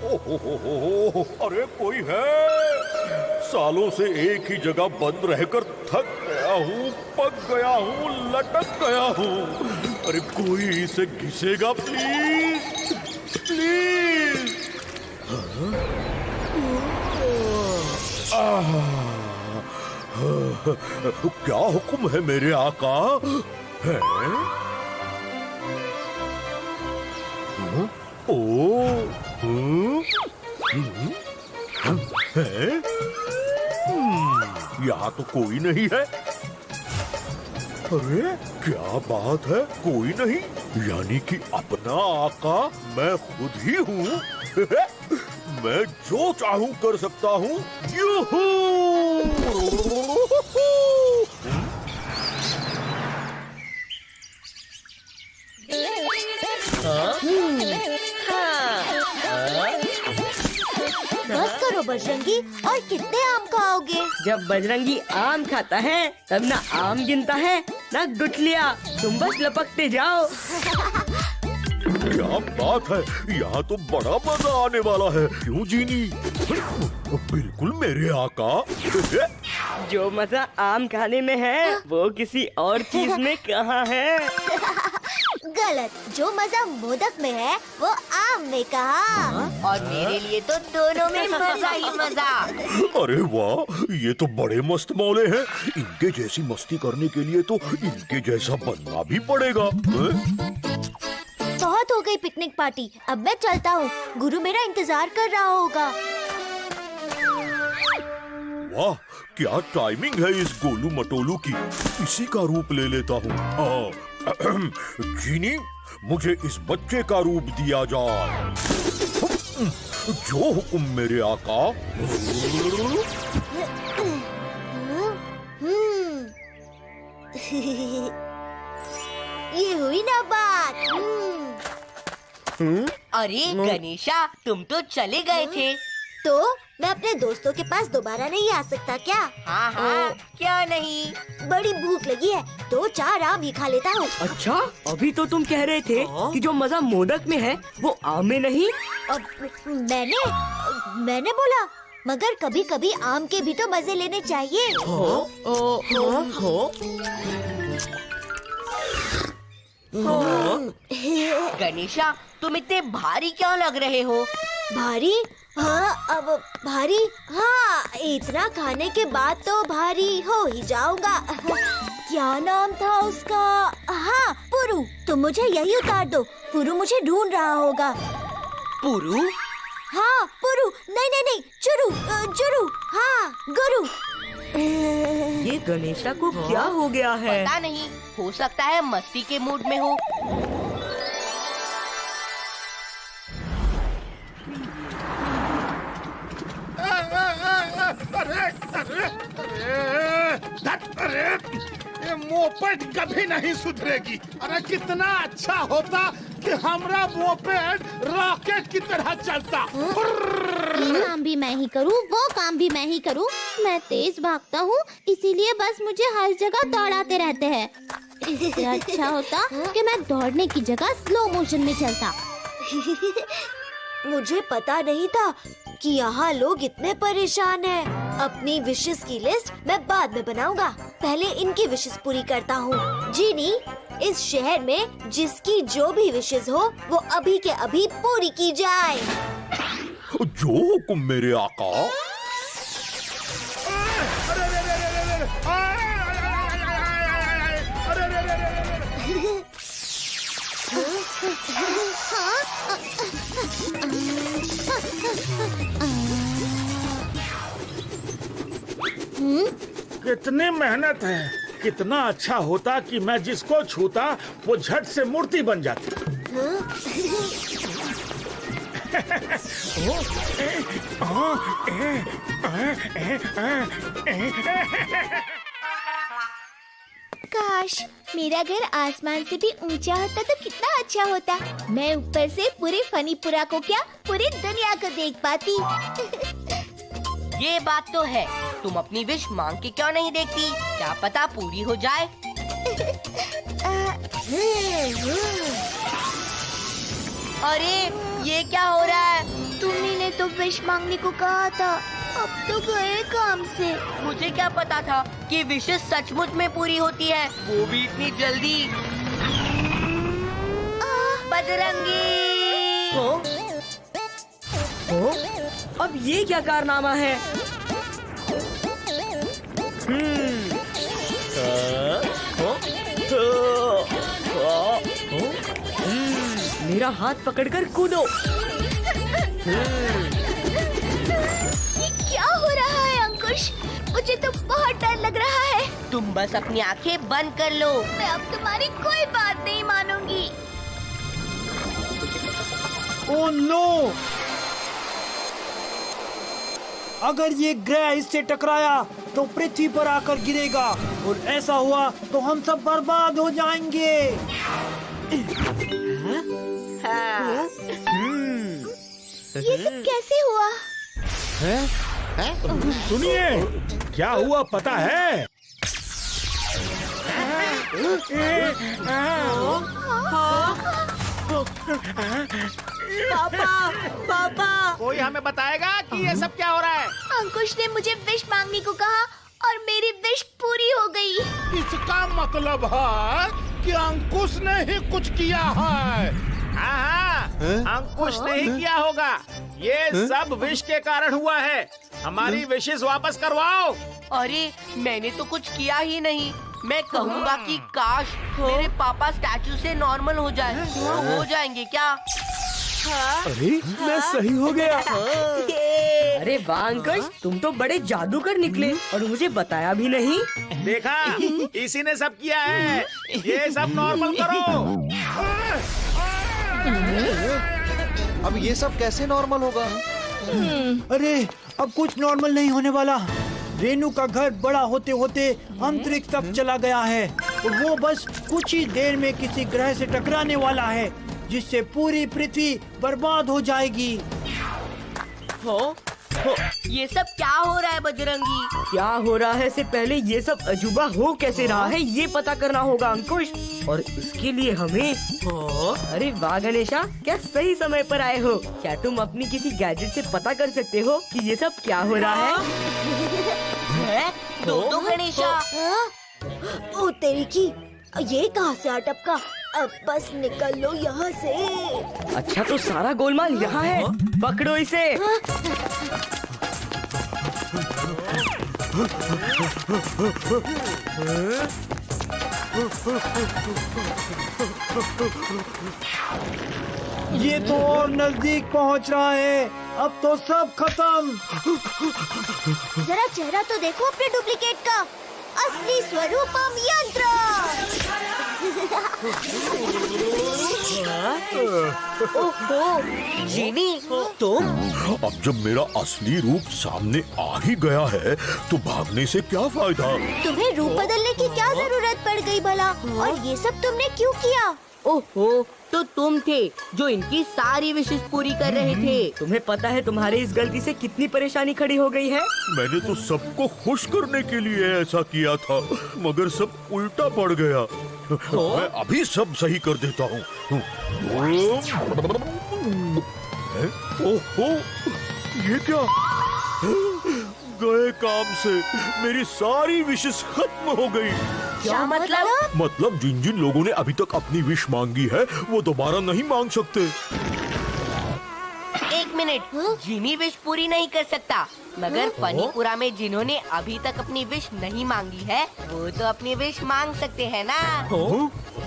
ओहो, अरे कोई है? सालों से एक ही जगह बंद रहकर थक गया हूँ, पक गया हूँ, लटक गया हूँ। अरे कोई इसे घिसेगा प्लीज, प्लीज। क्या हुक्म है मेरे आका? है? यहाँ तो कोई नहीं है। अरे क्या बात है, कोई नहीं? यानी कि अपना आका मैं खुद ही हूँ। मैं जो चाहूँ कर सकता हूँ। यूहू! बस करो बजरंगी, और कितने आम खाओगे? जब बजरंगी आम खाता है तब ना आम गिनता है ना गुठलियाँ। तुम बस लपकते जाओ। क्या बात है, यहाँ तो बड़ा मजा आने वाला है। क्यों जीनी? बिल्कुल मेरे आका। जो मजा आम खाने में है वो किसी और चीज में कहाँ है? गलत, जो मजा मोदक में है वो आम में कहा। और मेरे लिए तो दोनों में मजा ही मजा। अरे वाह, ये तो बड़े मस्त मौले हैं। इनके जैसी मस्ती करने के लिए तो इनके जैसा बनना भी पड़ेगा। बहुत हो गई पिकनिक पार्टी, अब मैं चलता हूँ। गुरु मेरा इंतजार कर रहा होगा। वाह, क्या टाइमिंग है इस गोलू मटोलू की। इसी का रूप ले लेता हूँ। हाँ, जीनी, मुझे इस बच्चे का रूप दिया जाए। जो हुक्म मेरे आका। ये हुई ना बात। अरे गणेशा, तुम तो चले गए थे। तो मैं अपने दोस्तों के पास दोबारा नहीं आ सकता क्या? हाँ हाँ, क्या नहीं। बड़ी भूख लगी है, 2-4 आम ही खा लेता हूँ। अच्छा, अभी तो तुम कह रहे थे कि जो मजा मोदक में है वो आम में नहीं। मैंने बोला, मगर कभी कभी आम के भी तो मजे लेने चाहिए। गणेशा, तुम इतने भारी क्यों लग रहे हो? भारी? हाँ, अब भारी। हाँ, इतना खाने के बाद तो भारी हो ही जाऊंगा। क्या नाम था उसका? हाँ, पुरु। तुम मुझे यही उतार दो, पुरु मुझे ढूंढ रहा होगा। पुरु? हाँ, पुरु। नहीं, चुरु, चुरु। हाँ, गुरु। ये गणेशा को क्या हो गया है? पता नहीं, हो सकता है मस्ती के मूड में हो। अरे ये मोपेड कभी नहीं सुधरेगी। अरे कितना अच्छा होता कि हमरा मोपेड रॉकेट की तरह चलता। ये काम भी मैं ही करूँ, वो काम भी मैं ही करूँ। मैं तेज भागता हूँ, इसीलिए बस मुझे हर जगह दौड़ाते रहते हैं। इससे अच्छा होता कि मैं दौड़ने की जगह स्लो मोशन में चलता। मुझे पता नहीं था कि यहाँ लोग इतने परेशान हैं। अपनी विशेस की लिस्ट मैं बाद में बनाऊंगा, पहले इनकी विशेस पूरी करता हूँ। जीनी, इस शहर में जिसकी जो भी विशेस हो वो अभी के अभी पूरी की जाए। जो हुक्म मेरे आका। कितनी मेहनत है। कितना अच्छा होता कि मैं जिसको छूता वो झट से मूर्ति बन जाती। काश मेरा घर आसमान से भी ऊंचा होता तो कितना अच्छा होता। मैं ऊपर से पूरे फनीपुरा को क्या, पूरी दुनिया को देख पाती। ये बात तो है, तुम अपनी विश मांग के क्यों नहीं देखती? क्या पता पूरी हो जाए। अरे ये क्या हो रहा है? तुम ही विश मांगने को कहा था, अब तो गए काम से। मुझे क्या पता था कि विशेष सचमुच में पूरी होती है, वो भी इतनी जल्दी। बजरंगी! अब ये क्या कारनामा है? मेरा हाथ पकड़कर कूदो। क्या हो रहा है अंकुश? मुझे तो बहुत डर लग रहा है। तुम बस अपनी आंखें बंद कर लो। मैं अब तुम्हारी कोई बात नहीं मानूंगी। Oh no! अगर ये ग्रह इससे टकराया तो पृथ्वी पर आकर गिरेगा और ऐसा हुआ तो हम सब बर्बाद हो जाएंगे। ये सब कैसे हुआ? सुनिए, क्या हुआ पता है? पापा! कोई हमें बताएगा कि ये सब क्या हो रहा है? अंकुश ने मुझे विश मांगने को कहा और मेरी विश पूरी हो गई। इसका मतलब है कि अंकुश ने ही कुछ किया है। हाँ, अंकुश ने ही किया होगा। ये सब विश के कारण हुआ है। हमारी विशेस वापस करवाओ। अरे मैंने तो कुछ किया ही नहीं। मैं कहूँगा कि काश मेरे पापा स्टैचू से नॉर्मल हो जाए, तो हो जाएंगे क्या? अरे मैं सही हो गया। अरे वाह अंकुश, तुम तो बड़े जादूगर निकले और मुझे बताया भी नहीं। देखा, इसी ने सब किया है। ये सब नॉर्मल करो। अब ये सब कैसे नॉर्मल होगा? अरे अब कुछ नॉर्मल नहीं होने वाला। रेनू का घर बड़ा होते होते अंतरिक्ष तक चला गया है और वो बस कुछ ही देर में किसी ग्रह से टकराने वाला है, जिससे पूरी पृथ्वी बर्बाद हो जाएगी। ये सब क्या हो रहा है बजरंगी? क्या हो रहा है से पहले ये सब अजूबा हो कैसे रहा है ये पता करना होगा अंकुश, और इसके लिए हमें अरे वाह गणेशा, क्या सही समय पर आए हो। क्या तुम अपनी किसी गैजेट से पता कर सकते हो कि ये सब क्या हो रहा है? दो गणेशा। ओ तेरी की, ये कहाँ से आ टपका? अब बस निकल लो यहाँ से। अच्छा तो सारा गोलमाल यहाँ है, पकड़ो इसे। ये तो और नजदीक पहुंच रहा है। अब तो सब खत्म। जरा चेहरा तो देखो अपने डुप्लीकेट का। असली स्वरूपम यंत्र। ओहो, जीनी तुम? अब जब मेरा असली रूप सामने आ ही गया है तो भागने से क्या फायदा? तुम्हें रूप बदलने की क्या जरूरत पड़ गई भला? और ये सब तुमने क्यों किया? ओहो, तो तुम थे जो इनकी सारी विशेष पूरी कर रहे थे। तुम्हें पता है तुम्हारी इस गलती से कितनी परेशानी खड़ी हो गई है? मैंने तो सबको खुश करने के लिए ऐसा किया था, मगर सब उल्टा पड़ गया। मैं अभी सब सही कर देता हूँ। ओहो, ये क्या? गए काम से मेरी सारी विशेष खत्म हो गई। क्या मतलब? मतलब जिन जिन लोगों ने अभी तक अपनी विश मांगी है वो दोबारा नहीं मांग सकते। एक मिनट, जीनी विश पूरी नहीं कर सकता, मगर फनीपुरा में जिन्होंने अभी तक अपनी विश नहीं मांगी है वो तो अपनी विश मांग सकते हैं ना?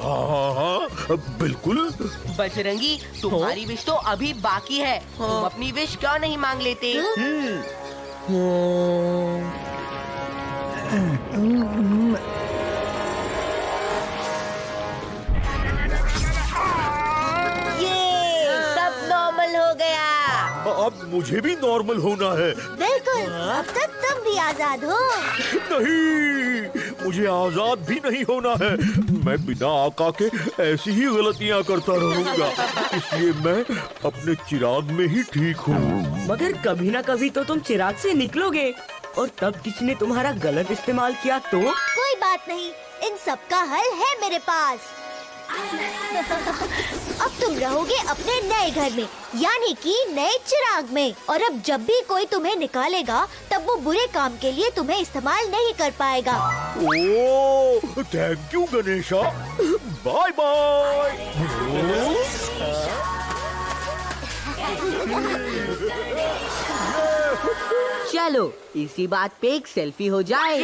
हाँ, बिल्कुल। बजरंगी, तुम्हारी विश तो अभी बाकी है। तुम अपनी विश क्यों नहीं मांग लेते? अब मुझे भी नॉर्मल होना है। बिल्कुल, अब तक तुम भी आजाद हो। नहीं, मुझे आजाद भी नहीं होना है। मैं बिना आका के ऐसी ही गलतियां करता रहूंगा, इसलिए मैं अपने चिराग में ही ठीक हूँ। मगर कभी ना कभी तो तुम चिराग से निकलोगे, और तब किसी ने तुम्हारा गलत इस्तेमाल किया तो? कोई बात नहीं, इन सब का हल है मेरे पास। अब तुम रहोगे अपने नए घर में, यानी कि नए चिराग में। और अब जब भी कोई तुम्हें निकालेगा तब वो बुरे काम के लिए तुम्हें इस्तेमाल नहीं कर पाएगा। Oh, thank you Ganesha. Bye bye. चलो इसी बात पे एक सेल्फी हो जाए।